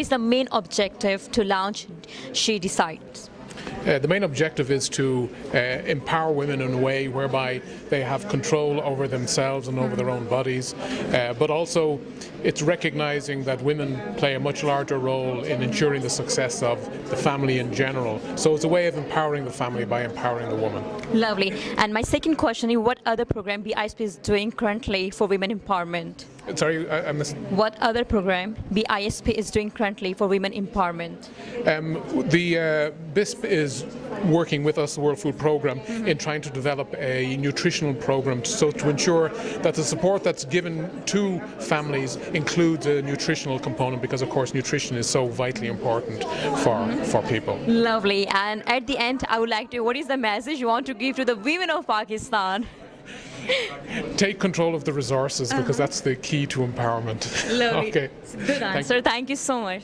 is the main objective to launch She Decides? The main objective is to empower women in a way whereby they have control over themselves and over their own bodies, but also it's recognizing that women play a much larger role in ensuring the success of the family in general. So it's a way of empowering the family by empowering the woman. Lovely. And my second question is, what other program BISP is doing currently for women empowerment? Sorry, I missed. What other program BISP is doing currently for women empowerment? The BISP is working with us, the World Food Programme, in trying to develop a nutritional program to ensure that the support that's given to families includes a nutritional component, because of course nutrition is so vitally important for people. Lovely. And at the end, I would like to, what is the message you want to give to the women of Pakistan? Take control of the resources, because that's the key to empowerment. Lovely. Okay. Good answer. Thank you so much.